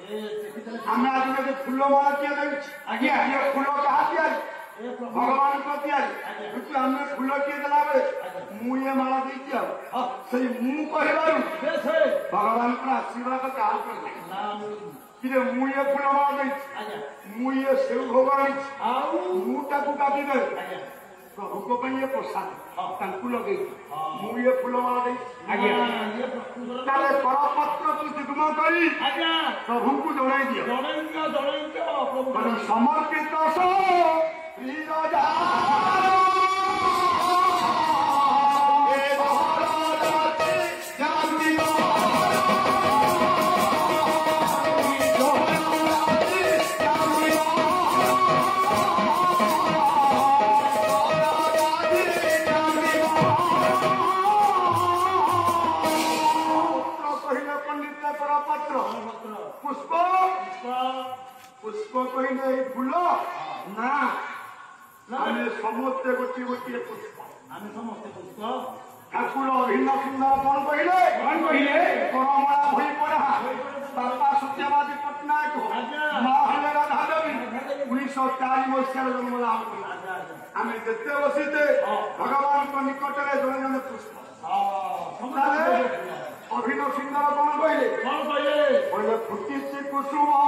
आम आज गोटे फूल माला किए दे आज्ञा ये फूल क्या भगवान को दिया आम फूल किए देला बेले मुझे माला देती से मु कह भगवान को आशीर्वाद क्या कि मुझे फूल माला दे मुझे सेव भोग मुटा काटी दे प्रभु को प्रसाद लगे मुझे फूल माला दे परपत्र तू जुग्म कर प्रभु को जड़ाई दियो समर्पित पुष्प कहले फूल ना समस्ते गोटे गोटे पुष्प आम समस्ते पुष्प ठाकुर भिन्न सुंदर कौन कहले परमला भई पड़ा बापा सत्यवादी पट्टनायक माँ हेले राधा देवी 1904 मसीह जन्म लाभ आम जिते बसीते भगवान को निकट में जड़े जड़े पुष्प अभिनव सुंदर कौन कहले फुटी कुसुम